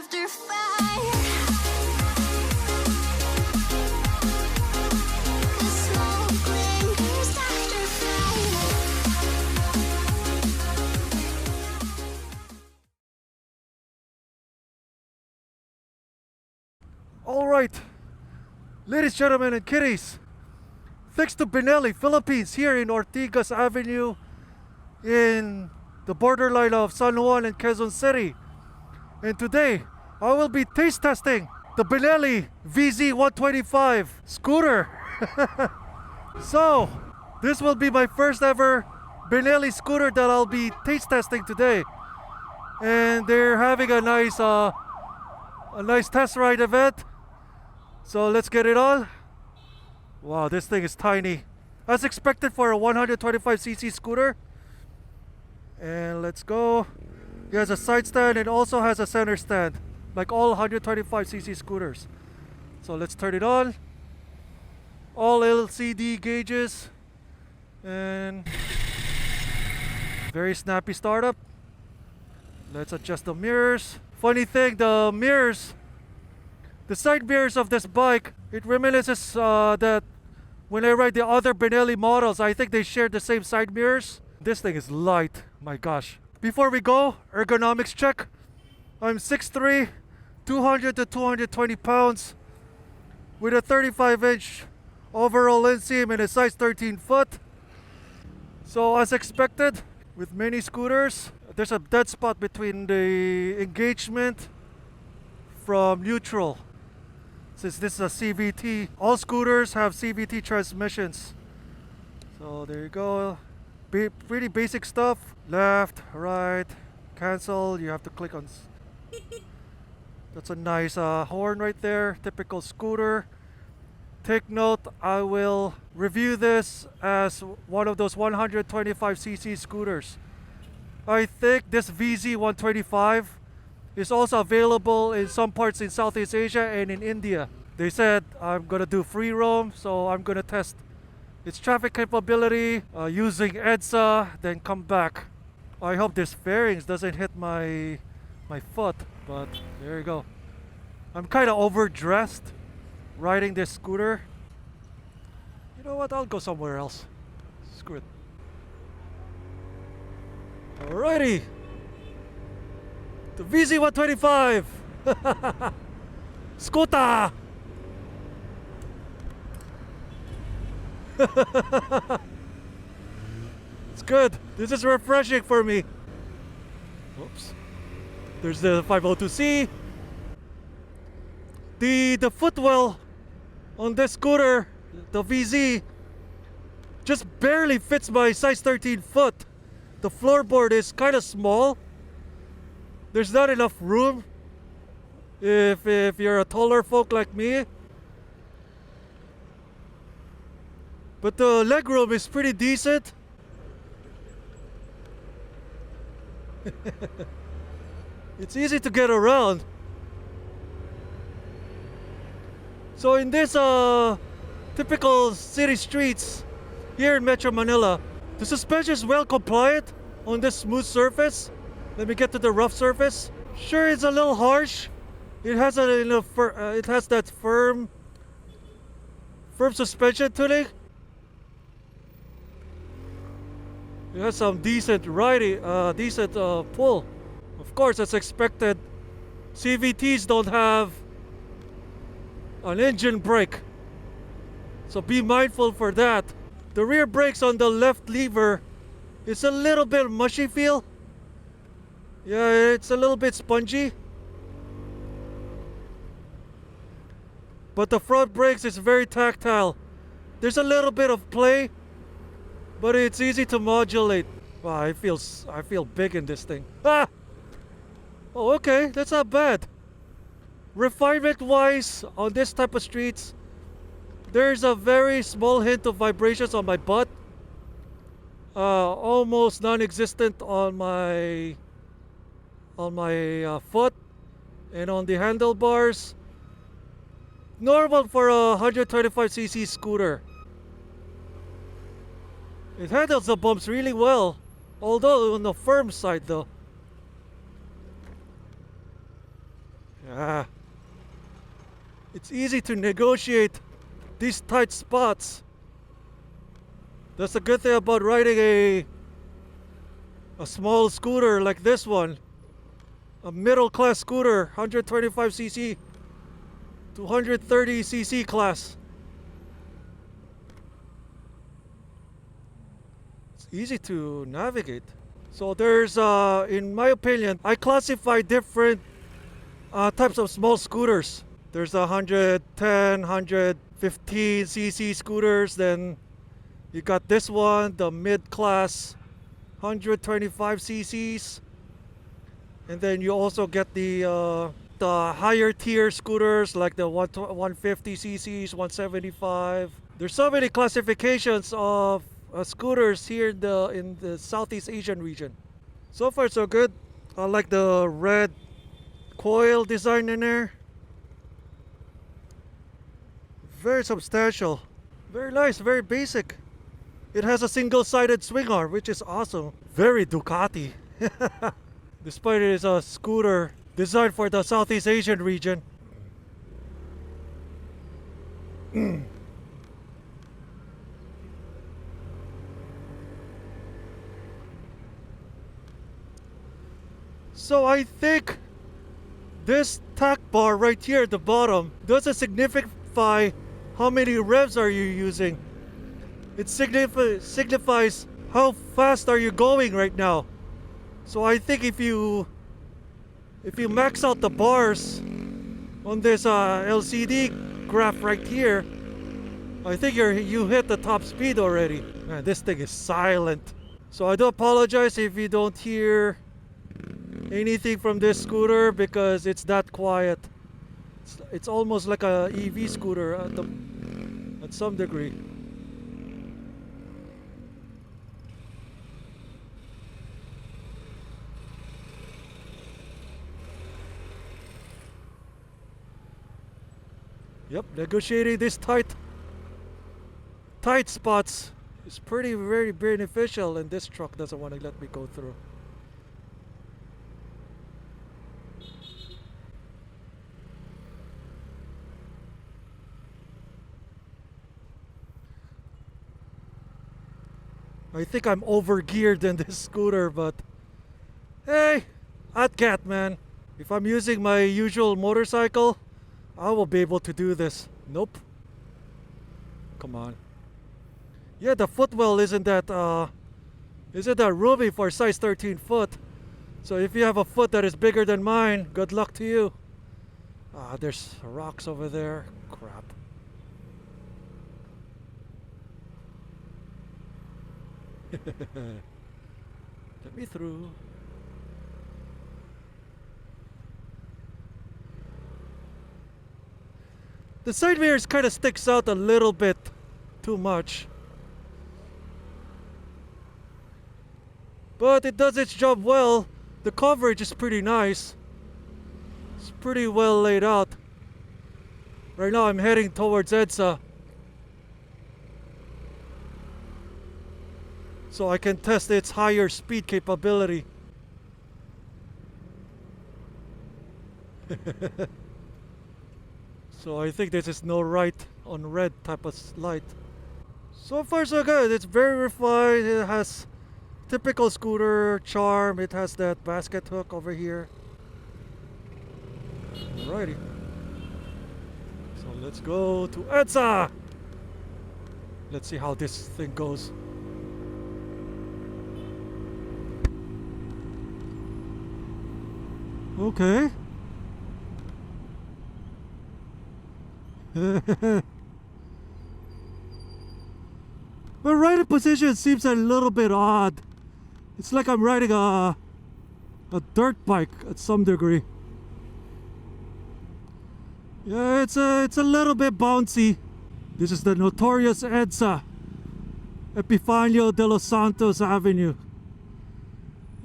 after fire. The smoke lingers after fire. All right, ladies, gentlemen, and kitties, thanks to Benelli, Philippines, here in Ortigas Avenue in the borderline of San Juan and Quezon City. And today, I will be taste testing the Benelli VZ125 scooter. So, this will be my first ever Benelli scooter that I'll be taste testing today. And they're having a nice test ride event. So let's get it on. Wow, this thing is tiny. As expected for a 125cc scooter. And let's go. It has a side stand and also has a center stand, like all 125cc scooters. So let's turn it on. All LCD gauges. And very snappy startup. Let's adjust the mirrors. Funny thing, the mirrors, the side mirrors of this bike, it reminisces that when I ride the other Benelli models, I think they share the same side mirrors. This thing is light, my gosh. Before we go, ergonomics check. I'm 6'3", 200 to 220 pounds, with a 35-inch overall inseam and a size 13 foot. So as expected, with many scooters, there's a dead spot between the engagement from neutral. Since this is a CVT, all scooters have CVT transmissions. So there you go. Pretty basic stuff. Left, right, cancel. You have to click on. That's a nice horn right there. Typical scooter. Take note, I will review this as one of those 125cc scooters. I think this VZ125 is also available in some parts in Southeast Asia and in India. They said I'm gonna do free roam, so I'm gonna test its traffic capability using EDSA, then come back. I hope this fairings doesn't hit my foot, but there you go. I'm kind of overdressed riding this scooter. You know what? I'll go somewhere else. Screw it. Alrighty. The VZ125 scooter. It's good. This is refreshing for me. Whoops. There's the 502C. The footwell on this scooter, the VZ, just barely fits my size 13 foot. The floorboard is kind of small. There's not enough room if you're a taller folk like me. But the legroom is pretty decent. It's easy to get around. So in this typical city streets here in Metro Manila, the suspension is well compliant on this smooth surface. Let me get to the rough surface. Sure, it's a little harsh. It has it has that firm suspension tuning. It has some decent riding, decent pull. Of course, as expected, CVTs don't have an engine brake, so be mindful for that. The rear brakes on the left lever is a little bit mushy feel. Yeah, it's a little bit spongy. But the front brakes is very tactile. There's a little bit of play, but it's easy to modulate. Wow, I feel big in this thing. Ah! Oh, okay, that's not bad. Refinement-wise, on this type of streets, there's a very small hint of vibrations on my butt. Almost non-existent on my foot and on the handlebars. Normal for a 125cc scooter. It handles the bumps really well, although on the firm side though. Ah, it's easy to negotiate these tight spots. That's the good thing about riding a small scooter like this one. A middle class scooter, 125cc to 130cc class. It's easy to navigate. So there's, in my opinion, I classify different types of small scooters. There's 110, 115cc scooters. Then you got this one, the mid-class 125cc's. And then you also get the higher tier scooters like the 150cc's, 175. There's so many classifications of scooters here in the Southeast Asian region. So far so good. I like the red coil design in there. Very substantial. Very nice, very basic. It has a single-sided swing arm, which is awesome. Very Ducati. Despite it is a scooter designed for the Southeast Asian region. So I think this tack bar right here at the bottom doesn't signify how many revs are you using. It signifies how fast are you going right now. So I think if you max out the bars on this LCD graph right here, I think you hit the top speed already. Man, this thing is silent. So I do apologize if you don't hear anything from this scooter because it's that quiet. It's almost like a EV scooter at some degree. Yep, negotiating these tight spots is very beneficial, and this truck doesn't want to let me go through. I think I'm overgeared in this scooter, but hey, cat man. If I'm using my usual motorcycle, I will be able to do this. Nope. Come on. Yeah, the footwell isn't that roomy for size 13 foot. So if you have a foot that is bigger than mine, good luck to you. There's rocks over there. Crap. Let me through. The side mirrors kind of sticks out a little bit too much. But it does its job well. The coverage is pretty nice. It's pretty well laid out. Right now I'm heading towards EDSA, so I can test its higher speed capability. So I think this is no right on red type of light. So far so good. It's very refined. It has typical scooter charm. It has that basket hook over here. Alrighty. So let's go to EDSA. Let's see how this thing goes. Okay. My riding position seems a little bit odd. It's like I'm riding a dirt bike at some degree. Yeah, it's a little bit bouncy. This is the notorious EDSA, Epifanio de los Santos Avenue.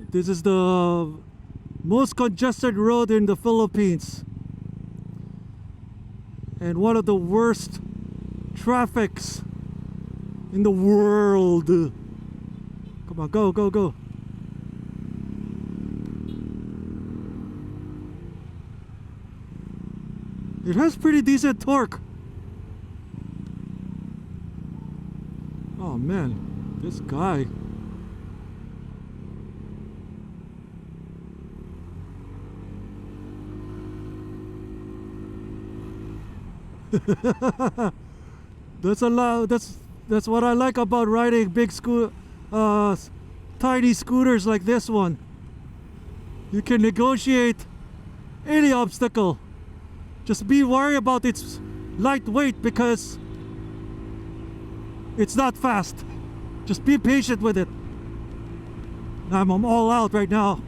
This is the most congested road in the Philippines, and one of the worst traffics in the world. Come on, go, go, go. It has pretty decent torque. Oh man, this guy. That's a lot. That's what I like about riding big tiny scooters like this one. You can negotiate any obstacle. Just be worried about its lightweight because it's not fast. Just be patient with it. I'm all out right now.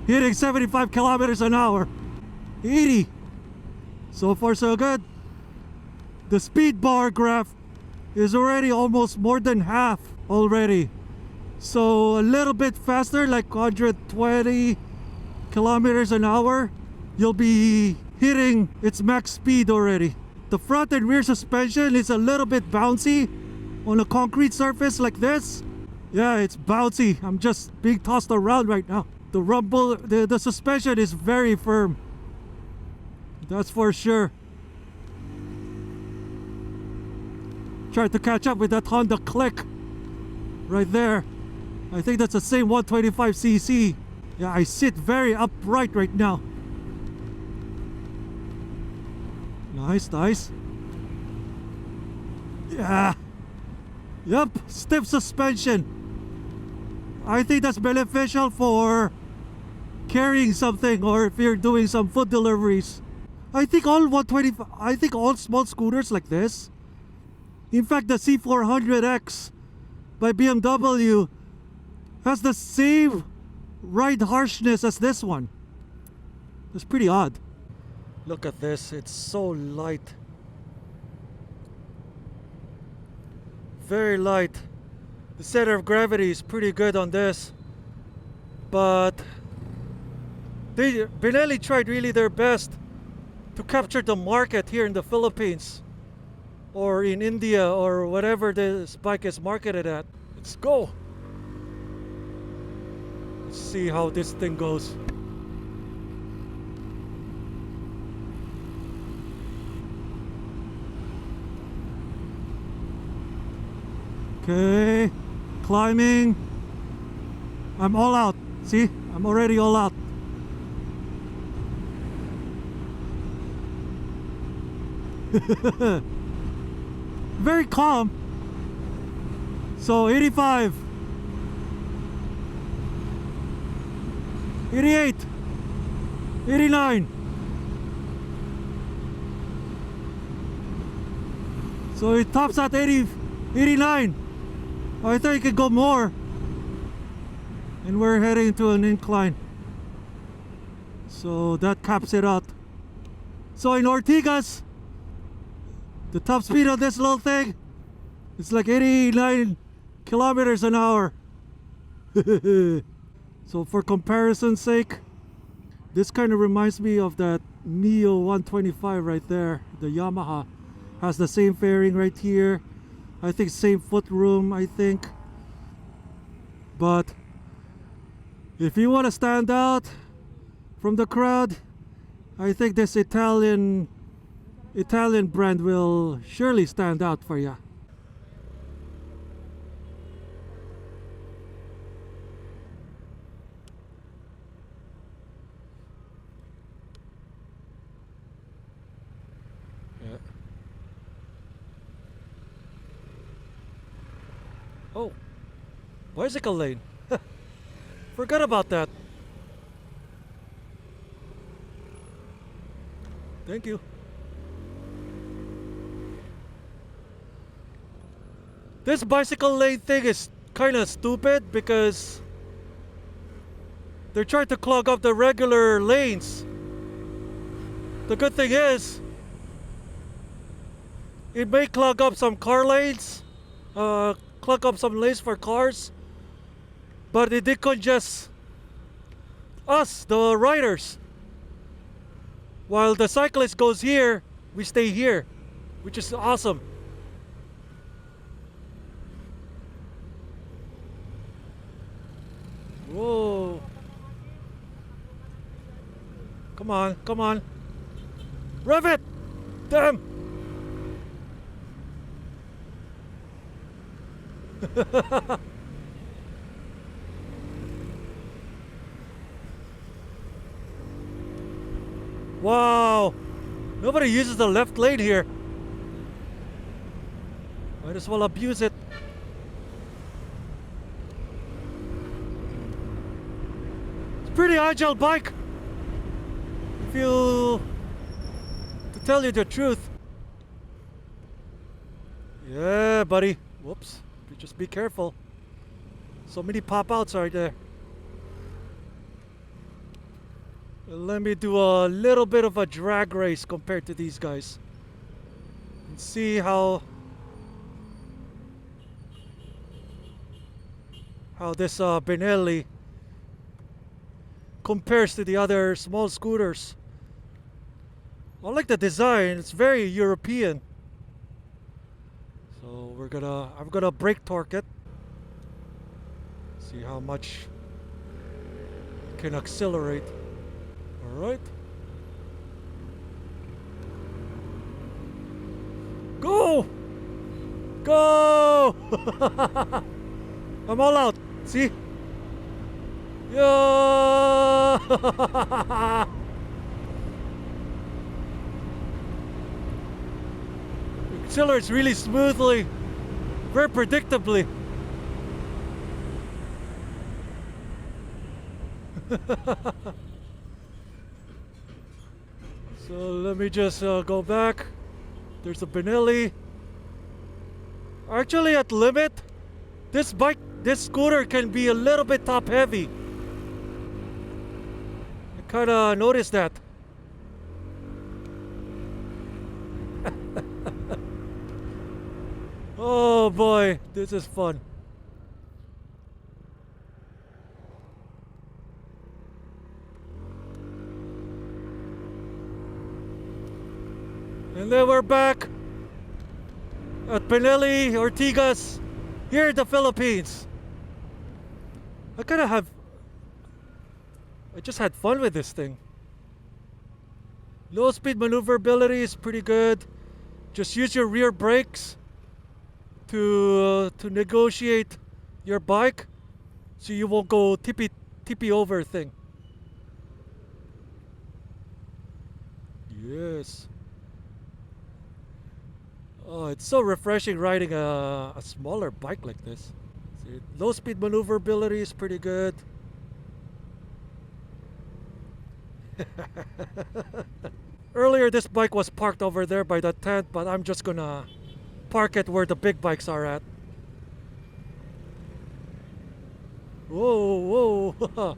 Hitting 75 kilometers an hour. 80. So far so good. The speed bar graph is already almost more than half already. So a little bit faster, like 120 kilometers an hour, you'll be hitting its max speed already. The front and rear suspension is a little bit bouncy on a concrete surface like this. Yeah, it's bouncy. I'm just being tossed around right now. The rumble, the suspension is very firm. That's for sure. Try to catch up with that Honda Click right there. I think that's the same 125cc. Yeah, I sit very upright right now. Nice, nice. Yeah. Yep, stiff suspension. I think that's beneficial for carrying something or if you're doing some food deliveries. I think all small scooters like this, in fact the C400X by BMW has the same ride harshness as this one. It's pretty odd. Look at this, it's so light. Very light. The center of gravity is pretty good on this. But Benelli tried really their best to capture the market here in the Philippines or in India or whatever this bike is marketed at. Let's go. Let's see how this thing goes. Okay, climbing. I'm all out. See, I'm already all out. Very calm. So 85, 88, 89. So it tops at 89. I think it could go more. And we're heading to an incline. So that caps it out. So in Ortigas, the top speed of this little thing, it's like 89 kilometers an hour. So for comparison's sake, this kind of reminds me of that Neo 125 right there. The Yamaha has the same fairing right here. I think same foot room, I think. But if you want to stand out from the crowd, I think this Italian brand will surely stand out for you. Yeah. Oh, bicycle lane. Forgot about that. Thank you. This bicycle lane thing is kind of stupid because they're trying to clog up the regular lanes. The good thing is, it may clog up some car lanes, clog up some lanes for cars, but it did congest us, the riders. While the cyclist goes here, we stay here, which is awesome. Whoa. Come on, come on. Rev it! Damn! Wow! Nobody uses the left lane here. Might as well abuse it. It's a pretty agile bike. If you... to tell you the truth. Yeah, buddy. Whoops. Just be careful. So many pop-outs right there. Let me do a little bit of a drag race compared to these guys. And see how this Benelli compares to the other small scooters. I like the design. It's very European. So I'm gonna brake torque it. See how much it can accelerate. Alright. Go! Go! I'm all out. See? Yeah! Accelerates really smoothly, very predictably. So let me just go back. There's a Benelli. Actually, at limit, this scooter can be a little bit top heavy. I kind of noticed that. Oh boy, this is fun. And then we're back at Benelli, Ortigas, here in the Philippines. I just had fun with this thing. Low speed maneuverability is pretty good. Just use your rear brakes to negotiate your bike so you won't go tippy over thing. Yes. Oh, it's so refreshing riding a smaller bike like this. See, low speed maneuverability is pretty good. Earlier this bike was parked over there by the tent, but I'm just gonna park it where the big bikes are at. Whoa, whoa.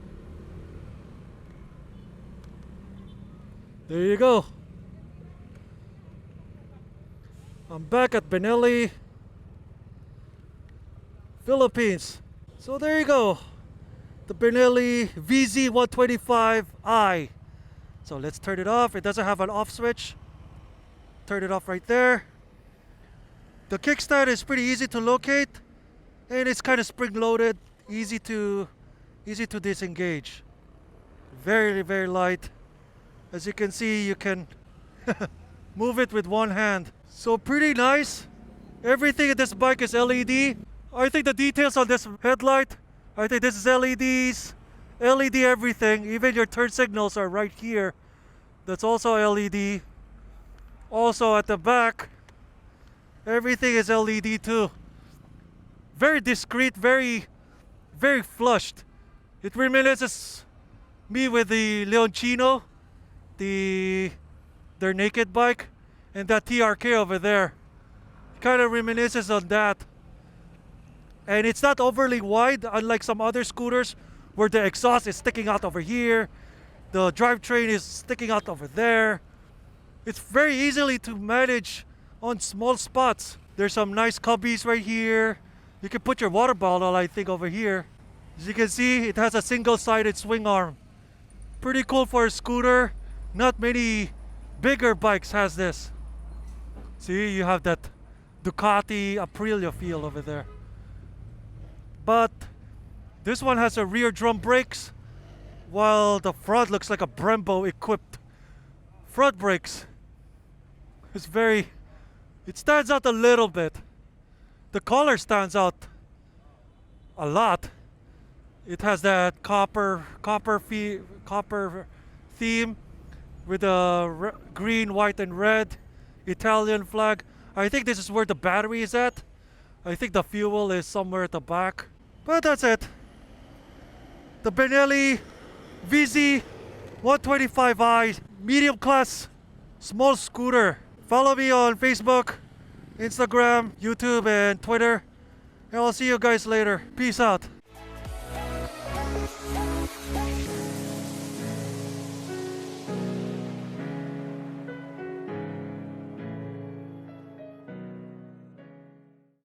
There you go. I'm back at Benelli, Philippines. So there you go. The Benelli VZ125i. So let's turn it off. It doesn't have an off switch. Turn it off right there. The kickstand is pretty easy to locate, and it's kind of spring-loaded, easy to disengage. Very, very light. As you can see, you can move it with one hand. So pretty nice. Everything in this bike is LED. I think the details on this headlight, I think this is LEDs, LED everything. Even your turn signals are right here. That's also LED. Also at the back, everything is LED too. Very discreet, very, very flushed. It reminisces me with the Leoncino, their naked bike, and that TRK over there. Kind of reminisces on that. And it's not overly wide, unlike some other scooters where the exhaust is sticking out over here, the drivetrain is sticking out over there. It's very easily to manage on small spots. There's some nice cubbies right here. You can put your water bottle, I think, over here. As you can see, it has a single-sided swing arm. Pretty cool for a scooter. Not many bigger bikes has this. See, you have that Ducati Aprilia feel over there. But this one has a rear drum brakes, while the front looks like a Brembo equipped front brakes. It's very, it stands out a little bit. The color stands out a lot. It has that copper theme with the green, white, and red Italian flag. I think this is where the battery is at. I think the fuel is somewhere at the back. But that's it. The Benelli VZ 125i medium class small scooter. Follow me on Facebook, Instagram, YouTube, and Twitter. And I'll see you guys later. Peace out.